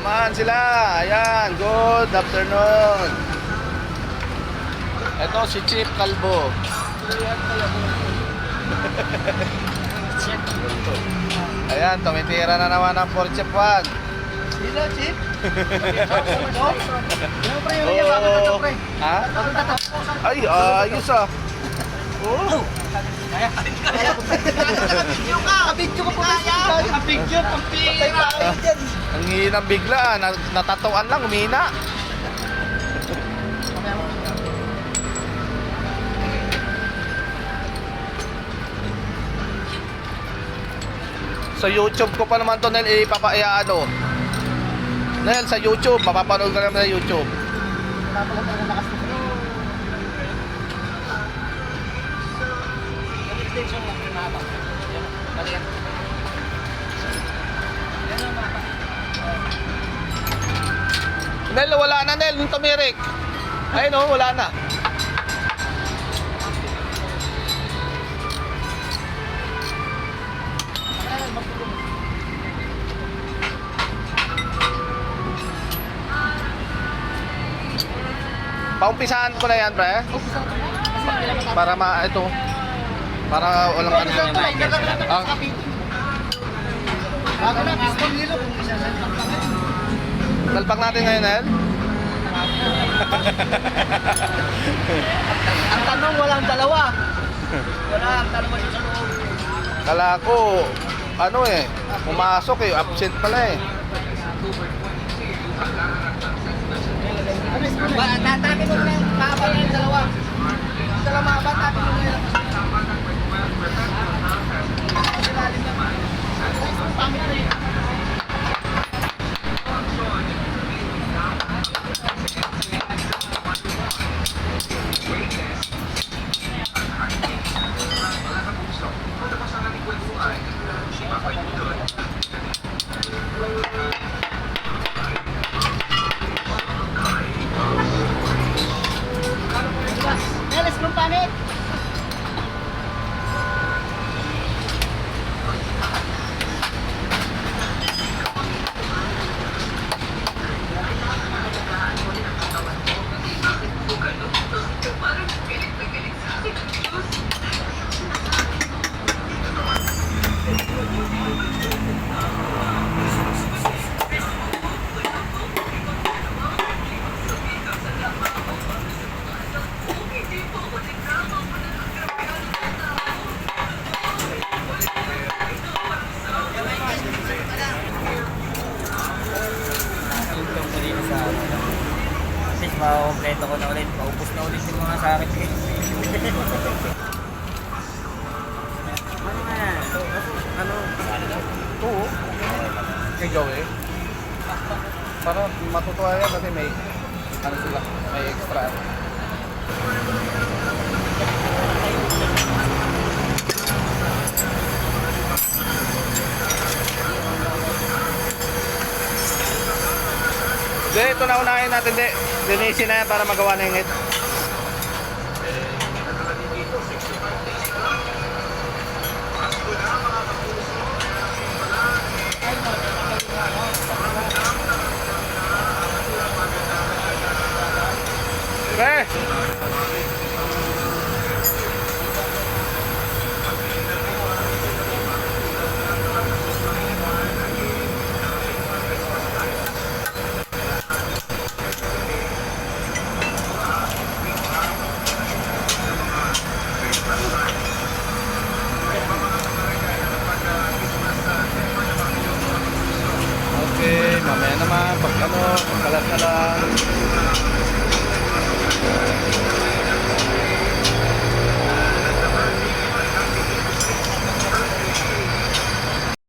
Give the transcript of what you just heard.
naman sila. Ayan, good afternoon. Ito si Chief Calvo. Ayan, tumitira na naman ang Ford Chef 1. Sino, Chief? Oo. Ha? Ay, ayos ah. Oh. Kabidyo ka po kaya. Kabidyo, pampira. Ang hinang bigla, natatuan lang, umina. Sa YouTube ko pa naman to, Nel, ipapaiano. Nel, sa YouTube, mapapanood ka naman sa YouTube. Wala pala talaga lakas na ito. Extension lang yung mapa. Yan. Yan ang mapa. Nel, wala na, Nel, yung tumirik. Ayun o, wala na. Paumpisahan ko na yan, pre. Para ito. Para walang ano. Ah, Bago na, piston nilo kung isasalpak ka ngayon. dalpak natin ngayon, Nel. Ang tanong, walang dalawa. Wala, ang dalawa yung sa loob. Kala ko, ano eh, pumasok eh, absent pala eh. Tatapin mo na yung mahaba na yung dalawa. Yung dalawa mahaba, tapin mo na yung silalim na. Pamit na yun. Neles, kung pamit. Makakompleto ko na ulit. Maubos na ulit yung mga sakit ko. Ano nga yan? Ano? Oo. Kay Joey. Para matutuwa yan kasi may, ano sila, may extra. Hindi, ito na unahin natin, di. Linisin na yan para magawa na yung hit. Pre! Okay, mamaya naman, pag ano, pagkalat na lang.